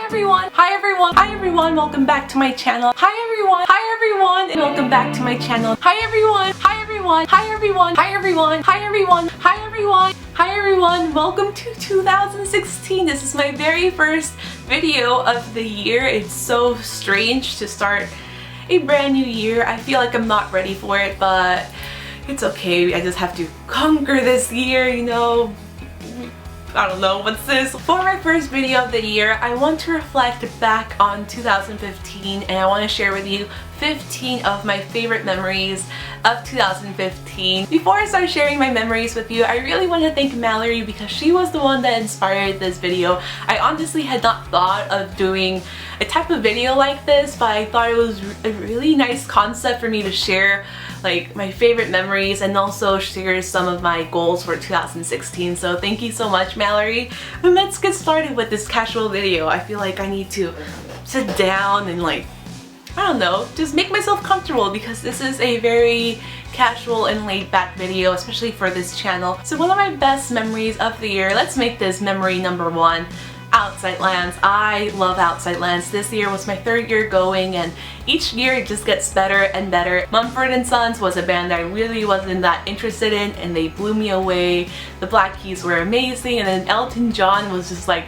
everyone! Hi everyone! Hi everyone! Welcome back to my channel. Hi everyone! Hi everyone! And welcome back to my channel. Hi everyone! Hi everyone! Hi everyone! Hi everyone! Hi everyone! Hi everyone! Hi everyone! Welcome to 2016. This is my very first video of the year. It's so strange to start a brand new year. I feel like I'm not ready for it, but it's okay. I just have to conquer this year, you know. I don't know, what's this? For my first video of the year, I want to reflect back on 2015 and I want to share with you 15 of my favorite memories of 2015. Before I start sharing my memories with you, I really want to thank Mallory because she was the one that inspired this video. I honestly had not thought of doing a type of video like this, but I thought it was a really nice concept for me to share like my favorite memories and also share some of my goals for 2016. So thank you so much, Mallory. And let's get started with this casual video. I feel like I need to sit down and like, I don't know, just make myself comfortable because this is a very casual and laid back video, especially for this channel. So one of my best memories of the year, let's make this memory number one. Outside Lands. I love Outside Lands. This year was my third year going and each year it just gets better and better. Mumford & Sons was a band that I really wasn't that interested in and they blew me away. The Black Keys were amazing and then Elton John was just like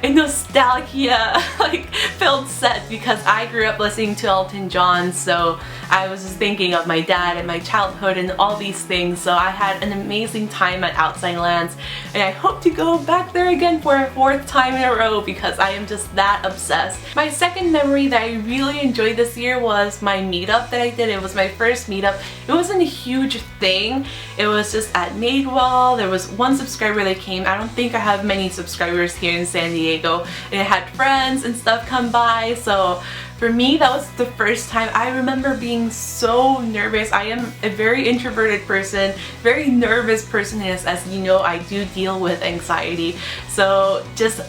a nostalgia like filled set because I grew up listening to Elton John, so I was just thinking of my dad and my childhood and all these things. So I had an amazing time at Outside Lands and I hope to go back there again for a fourth time in a row because I am just that obsessed. My second memory that I really enjoyed this year was my meetup that I did. It was my first meetup. It wasn't a huge thing. It was just at Madewell. There was one subscriber that came. I don't think I have many subscribers here in San Diego. And I had friends and stuff come by, so for me that was the first time. I remember being so nervous. I am a very introverted person, very nervous person, as you know I do deal with anxiety, so just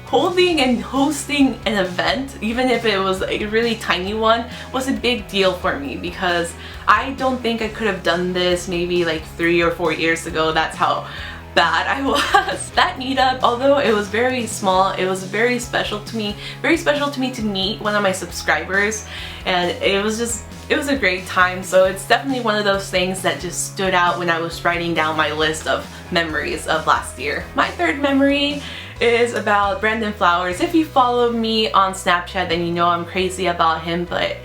holding and hosting an event, even if it was a really tiny one, was a big deal for me because I don't think I could have done this maybe like 3 or 4 years ago. That's how bad I was. That meetup, although it was very small, it was very special to me to meet one of my subscribers, and it was a great time. So it's definitely one of those things that just stood out when I was writing down my list of memories of last year. My third memory is about Brandon Flowers. If you follow me on Snapchat, then you know I'm crazy about him, but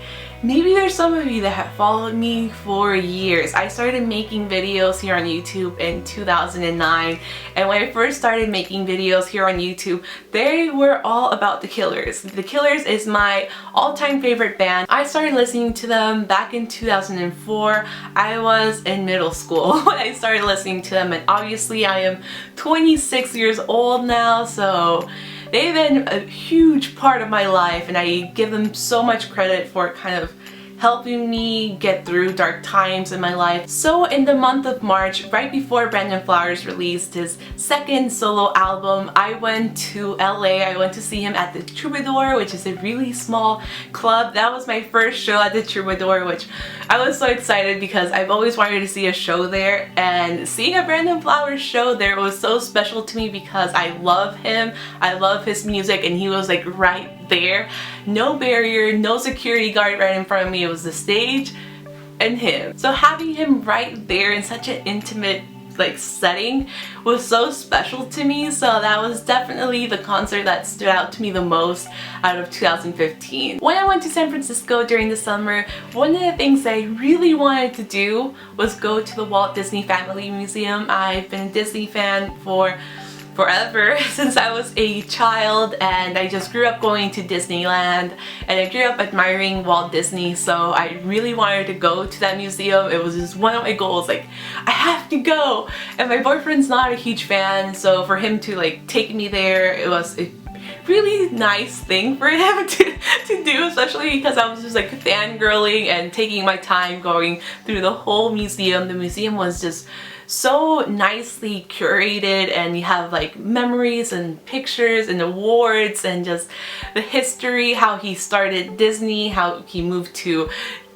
maybe there's some of you that have followed me for years. I started making videos here on YouTube in 2009, and when I first started making videos here on YouTube, they were all about The Killers. The Killers is my all-time favorite band. I started listening to them back in 2004. I was in middle school when I started listening to them, and obviously I am 26 years old now, so they've been a huge part of my life and I give them so much credit for kind of helping me get through dark times in my life. So in the month of March, right before Brandon Flowers released his second solo album, I went to LA. I went to see him at the Troubadour, which is a really small club. That was my first show at the Troubadour, which I was so excited because I've always wanted to see a show there, and seeing a Brandon Flowers show there was so special to me because I love him, I love his music, and he was like right there. No barrier, no security guard right in front of me. It was the stage and him. So having him right there in such an intimate like setting was so special to me. So that was definitely the concert that stood out to me the most out of 2015. When I went to San Francisco during the summer, one of the things that I really wanted to do was go to the Walt Disney Family Museum. I've been a Disney fan for forever, since I was a child, and I just grew up going to Disneyland and I grew up admiring Walt Disney, so I really wanted to go to that museum. It was just one of my goals, like I have to go, and my boyfriend's not a huge fan, so for him to like take me there, it was a really nice thing for him to do, especially because I was just like fangirling and taking my time going through the whole museum. The museum was just so nicely curated, and you have like memories and pictures and awards and just the history, how he started Disney, how he moved to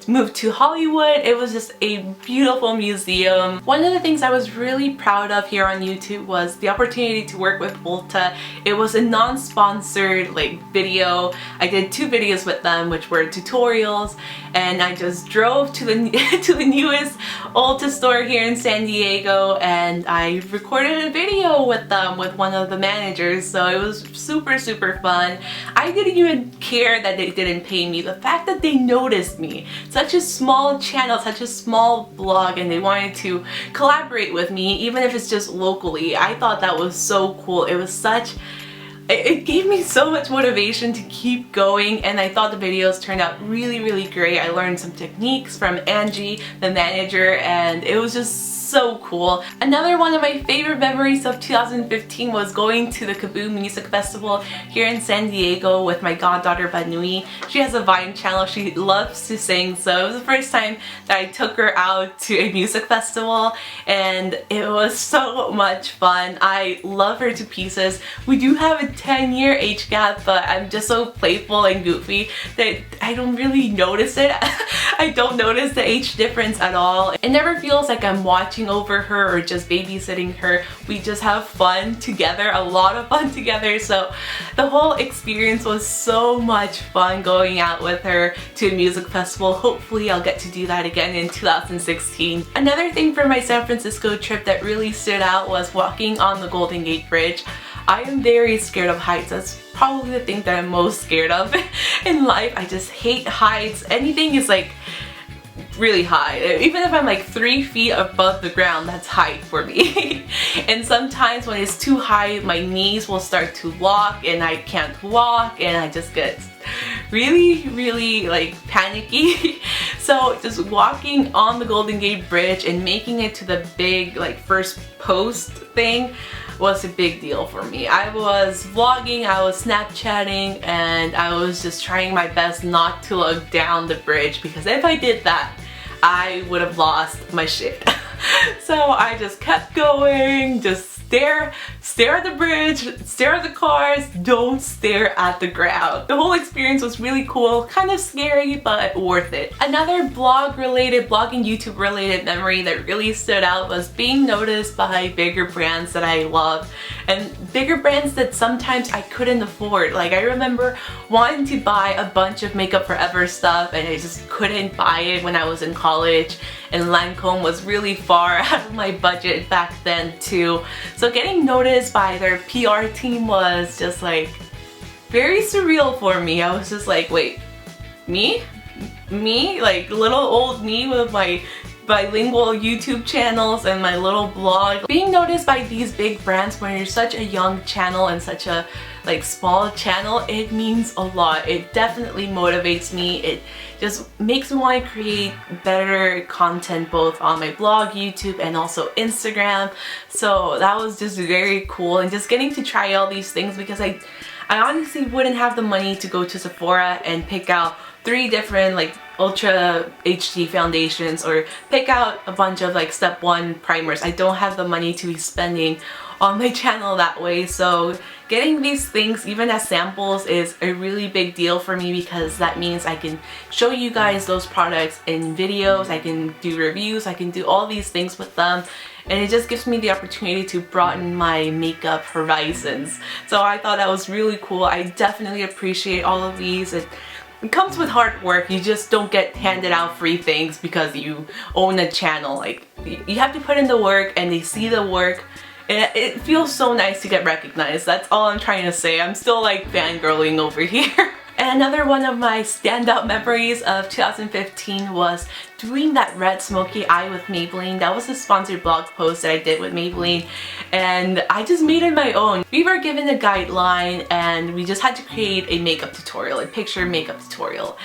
moved to Hollywood. It was just a beautiful museum. One of the things I was really proud of here on YouTube was the opportunity to work with Ulta. It was a non-sponsored like video. I did 2 videos with them, which were tutorials, and I just drove to the to the newest Ulta store here in San Diego, and I recorded a video with them, with one of the managers. So it was super fun. I didn't even care that they didn't pay me. The fact that they noticed me, such a small channel, such a small blog, and they wanted to collaborate with me, even if it's just locally, I thought that was so cool. It was such, it gave me so much motivation to keep going, and I thought the videos turned out really great. I learned some techniques from Angie, the manager, and it was just so cool. Another one of my favorite memories of 2015 was going to the Kaboom Music Festival here in San Diego with my goddaughter Banui. She has a Vine channel. She loves to sing, so it was the first time that I took her out to a music festival, and it was so much fun. I love her to pieces. We do have a 10-year age gap, but I'm just so playful and goofy that I don't really notice it. I don't notice the age difference at all. It never feels like I'm watching over her or just babysitting her. We just have fun together, a lot of fun together. So the whole experience was so much fun going out with her to a music festival. Hopefully I'll get to do that again in 2016. Another thing for my San Francisco trip that really stood out was walking on the Golden Gate Bridge. I am very scared of heights. That's probably the thing that I'm most scared of in life. I just hate heights. Anything is like really high. Even if I'm like 3 feet above the ground, that's height for me. And sometimes when it's too high, my knees will start to lock and I can't walk, and I just get really like panicky. So just walking on the Golden Gate Bridge and making it to the big like first post thing was a big deal for me. I was vlogging, I was Snapchatting, and I was just trying my best not to look down the bridge, because if I did that, I would have lost my shit. So I just kept going, just stare at the bridge, stare at the cars, don't stare at the ground. The whole experience was really cool, kind of scary, but worth it. Another blogging YouTube related memory that really stood out was being noticed by bigger brands that I love, and bigger brands that sometimes I couldn't afford. Like I remember wanting to buy a bunch of Makeup Forever stuff, and I just couldn't buy it when I was in college, and Lancome was really far out of my budget back then too. So getting noticed by their PR team was just like very surreal for me. I was just like, wait, me? Like little old me with my bilingual YouTube channels and my little blog. Being noticed by these big brands when you're such a young channel and such a like small channel, it means a lot. It definitely motivates me. It just makes me want to create better content both on my blog, YouTube, and also Instagram. So that was just very cool, and just getting to try all these things, because I honestly wouldn't have the money to go to Sephora and pick out 3 different like Ultra HD foundations, or pick out a bunch of like step 1 primers. I don't have the money to be spending on my channel that way. So getting these things even as samples is a really big deal for me, because that means I can show you guys those products in videos, I can do reviews, I can do all these things with them, and it just gives me the opportunity to broaden my makeup horizons. So I thought that was really cool. I definitely appreciate all of these. It comes with hard work. You just don't get handed out free things because you own a channel. Like you have to put in the work, and they see the work. It feels so nice to get recognized. That's all I'm trying to say. I'm still like fangirling over here. And another one of my standout memories of 2015 was doing that red smoky eye with Maybelline. That was a sponsored blog post that I did with Maybelline, and I just made it my own. We were given a guideline and we just had to create a makeup tutorial, a picture makeup tutorial.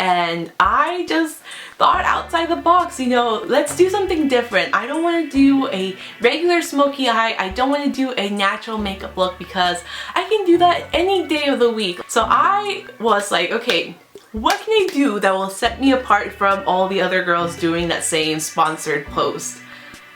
And I just thought outside the box, you know, let's do something different. I don't want to do a regular smoky eye. I don't want to do a natural makeup look, because I can do that any day of the week. So I was like, okay, what can I do that will set me apart from all the other girls doing that same sponsored post?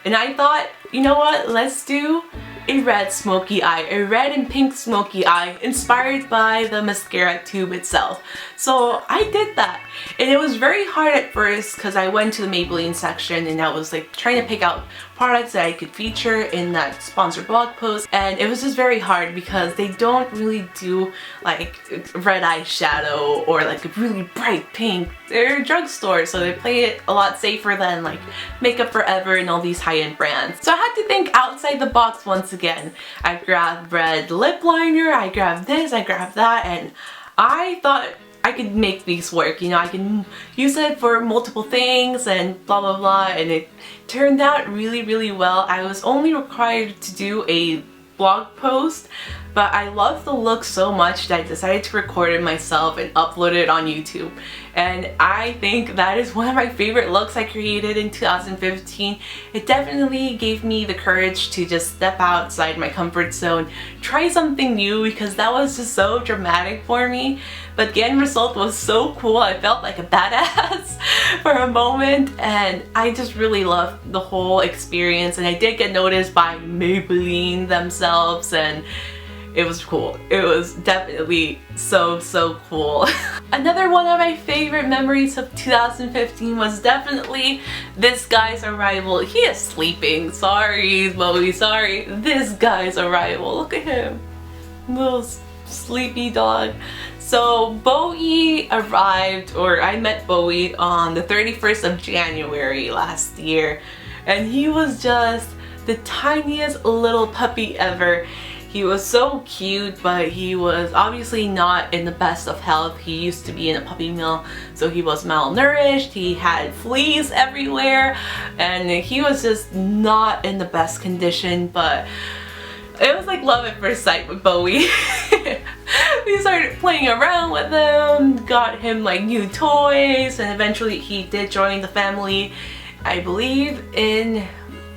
And I thought, you know what, let's do a red smoky eye, a red and pink smoky eye inspired by the mascara tube itself. So I did that, and it was very hard at first because I went to the Maybelline section and I was like trying to pick out products that I could feature in that sponsored blog post, and it was just very hard because they don't really do like red eyeshadow or like a really bright pink. They're a drugstore, so they play it a lot safer than like Makeup Forever and all these high-end brands. So I had to think outside the box once again. I grabbed red lip liner, I grabbed this, I grabbed that, and I thought I could make these work, you know, I can use it for multiple things and blah blah blah, and it turned out really well. I was only required to do a blog post, but I loved the look so much that I decided to record it myself and upload it on YouTube. And I think that is one of my favorite looks I created in 2015. It definitely gave me the courage to just step outside my comfort zone, try something new, because that was just so dramatic for me. But the end result was so cool. I felt like a badass for a moment, and I just really loved the whole experience. And I did get noticed by Maybelline themselves, and it was cool. It was definitely so cool. Another one of my favorite memories of 2015 was definitely this guy's arrival. He is sleeping. Sorry, Bowie, sorry. This guy's arrival. Look at him. Little sleepy dog. So Bowie arrived, or I met Bowie on the 31st of January last year, and he was just the tiniest little puppy ever. He was so cute, but he was obviously not in the best of health. He used to be in a puppy mill, so he was malnourished, he had fleas everywhere, and he was just not in the best condition, but it was like love at first sight with Bowie. We started playing around with him, got him like new toys, and eventually he did join the family, I believe in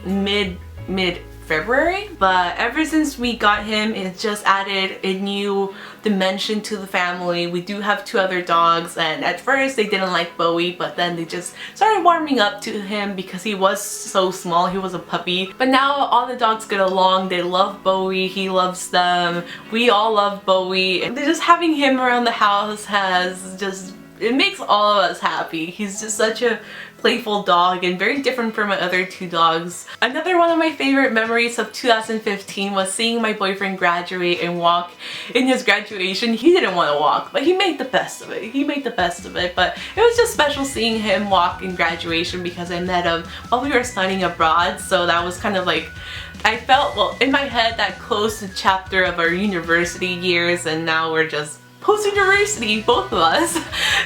mid-February. But ever since we got him, it just added a new dimension to the family. We do have two other dogs, and at first they didn't like Bowie, but then they just started warming up to him because he was so small. He was a puppy. But now all the dogs get along. They love Bowie, he loves them, we all love Bowie, and just having him around the house has just, it makes all of us happy. He's just such a playful dog and very different from my other two dogs. Another one of my favorite memories of 2015 was seeing my boyfriend graduate and walk in his graduation. He didn't want to walk, but he made the best of it. He made the best of it, but it was just special seeing him walk in graduation because I met him while we were studying abroad, so that was kind of like, I felt, well, in my head, that closed the chapter of our university years, and now we're just post-university, both of us.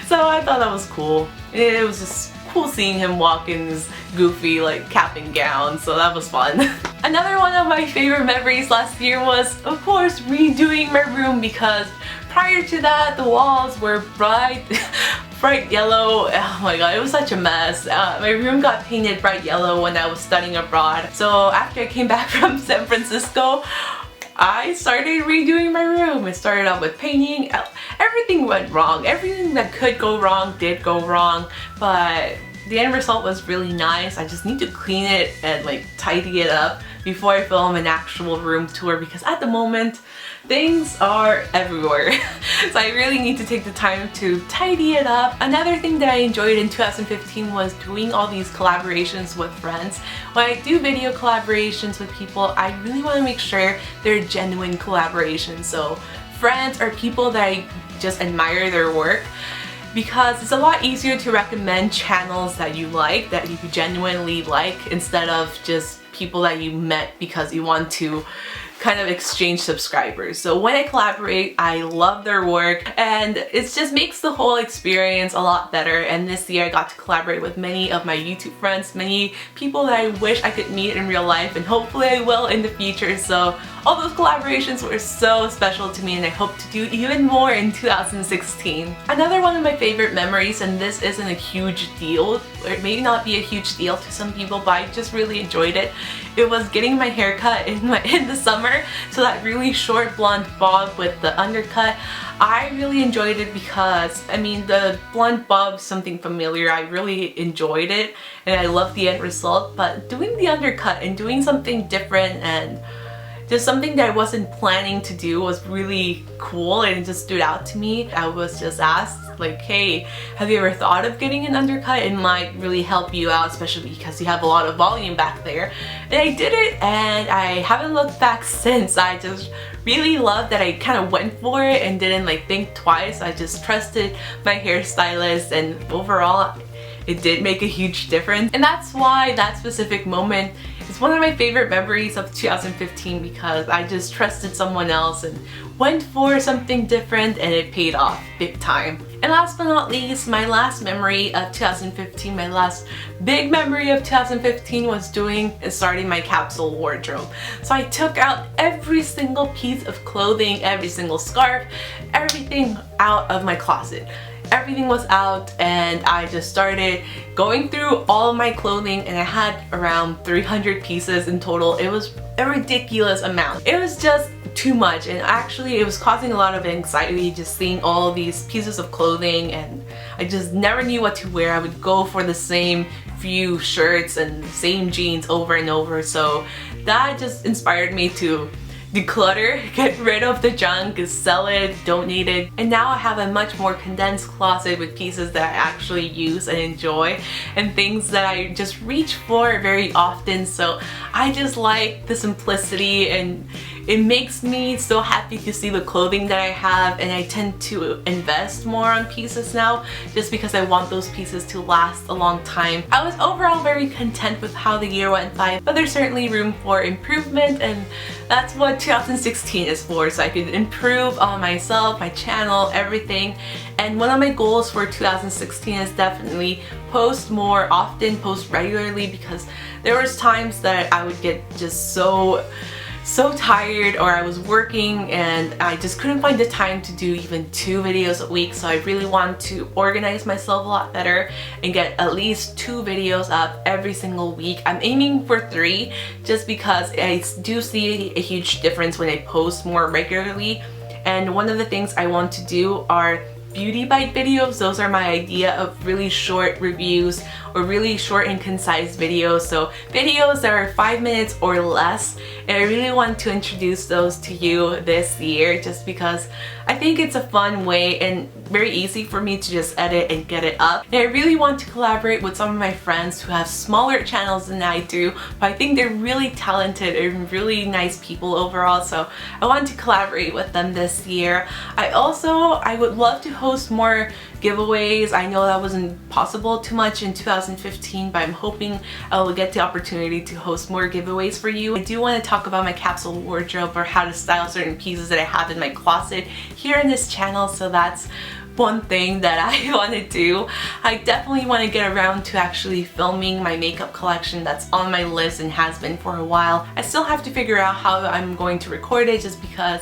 So I thought that was cool. It was just cool seeing him walk in his goofy like cap and gown, so that was fun. Another one of my favorite memories last year was, of course, redoing my room, because prior to that the walls were bright yellow. Oh my god, it was such a mess. My room got painted bright yellow when I was studying abroad. So after I came back from San Francisco, I started redoing my room. It started out with painting. Everything went wrong. Everything that could go wrong did go wrong, but the end result was really nice. I just need to clean it and like tidy it up before I film an actual room tour, because at the moment things are everywhere. So I really need to take the time to tidy it up. Another thing that I enjoyed in 2015 was doing all these collaborations with friends. When I do video collaborations with people, I really want to make sure they're genuine collaborations. So friends or people that I just admire their work, because it's a lot easier to recommend channels that you like, that you genuinely like, instead of just people that you met because you want to kind of exchange subscribers. So when I collaborate, I love their work, and it just makes the whole experience a lot better. And this year I got to collaborate with many of my YouTube friends, many people that I wish I could meet in real life, and hopefully I will in the future. So all those collaborations were so special to me, and I hope to do even more in 2016. Another one of my favorite memories, and this isn't a huge deal, or it may not be a huge deal to some people, but I just really enjoyed it. It was getting my hair cut in the summer. So that really short blonde bob with the undercut, I really enjoyed it because, I mean, the blonde bob is something familiar. I really enjoyed it and I love the end result, but doing the undercut and doing something different and just something that I wasn't planning to do was really cool and it just stood out to me. I was just asked like, hey, have you ever thought of getting an undercut? It might really help you out, especially because you have a lot of volume back there. And I did it and I haven't looked back since. I just really love that I kind of went for it and didn't like think twice. I just trusted my hairstylist, and overall it did make a huge difference. And that's why that specific moment is one of my favorite memories of 2015, because I just trusted someone else and went for something different and it paid off big time. And last but not least, my last memory of 2015, my last big memory of 2015 was doing and starting my capsule wardrobe. So I took out every single piece of clothing, every single scarf, everything out of my closet. Everything was out and I just started going through all of my clothing, and I had around 300 pieces in total. It was a ridiculous amount. It was just too much, and actually it was causing a lot of anxiety just seeing all these pieces of clothing, and I just never knew what to wear. I would go for the same few shirts and the same jeans over and over, so that just inspired me to declutter, get rid of the junk, sell it, donate it, and now I have a much more condensed closet with pieces that I actually use and enjoy and things that I just reach for very often. So I just like the simplicity, and it makes me so happy to see the clothing that I have, and I tend to invest more on pieces now just because I want those pieces to last a long time. I was overall very content with how the year went by, but there's certainly room for improvement, and that's what 2016 is for, so I can improve on myself, my channel, everything. And one of my goals for 2016 is definitely post more often, post regularly, because there was times that I would get just so tired, or I was working and I just couldn't find the time to do even 2 videos a week. So I really want to organize myself a lot better and get at least 2 videos up every single week. I'm aiming for 3 just because I do see a huge difference when I post more regularly. And one of the things I want to do are beauty bite videos. Those are my idea of really short reviews or really short and concise videos. So videos that are 5 minutes or less, and I really want to introduce those to you this year just because I think it's a fun way and very easy for me to just edit and get it up. And I really want to collaborate with some of my friends who have smaller channels than I do, but I think they're really talented and really nice people overall, so I want to collaborate with them this year. I would love to host more giveaways. I know that wasn't possible too much in 2015, but I'm hoping I will get the opportunity to host more giveaways for you. I do want to talk about my capsule wardrobe, or how to style certain pieces that I have in my closet here in this channel, so that's one thing that I want to do. I definitely want to get around to actually filming my makeup collection. That's on my list and has been for a while. I still have to figure out how I'm going to record it just because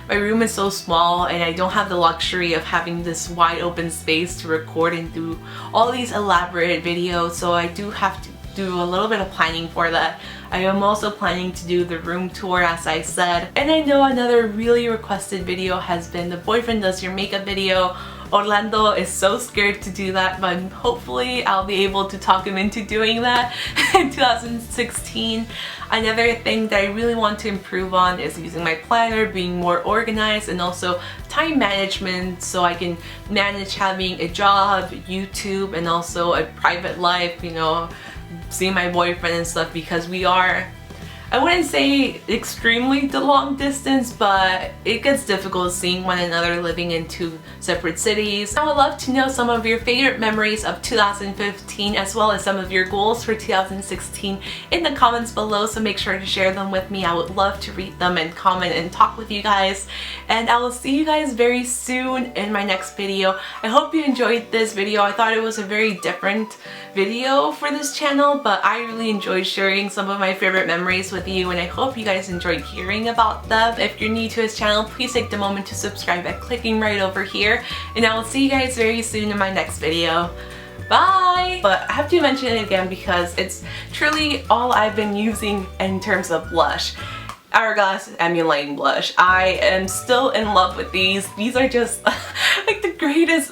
my room is so small and I don't have the luxury of having this wide open space to record and do all these elaborate videos, so I do have to do a little bit of planning for that. I am also planning to do the room tour, as I said. And I know another really requested video has been the boyfriend does your makeup video. Orlando is so scared to do that, but hopefully I'll be able to talk him into doing that in 2016. Another thing that I really want to improve on is using my planner, being more organized, and also time management, so I can manage having a job, YouTube, and also a private life, you know, seeing my boyfriend and stuff, because we are, I wouldn't say extremely the long distance, but it gets difficult seeing one another living in 2 separate cities. I would love to know some of your favorite memories of 2015, as well as some of your goals for 2016 in the comments below, so make sure to share them with me. I would love to read them and comment and talk with you guys, and I will see you guys very soon in my next video. I hope you enjoyed this video. I thought it was a very different video for this channel, but I really enjoyed sharing some of my favorite memories with you, and I hope you guys enjoyed hearing about them. If you're new to his channel, please take the moment to subscribe by clicking right over here, and I will see you guys very soon in my next video. Bye! But I have to mention it again because it's truly all I've been using in terms of blush. Hourglass Ambient blush. I am still in love with these. These are just like the greatest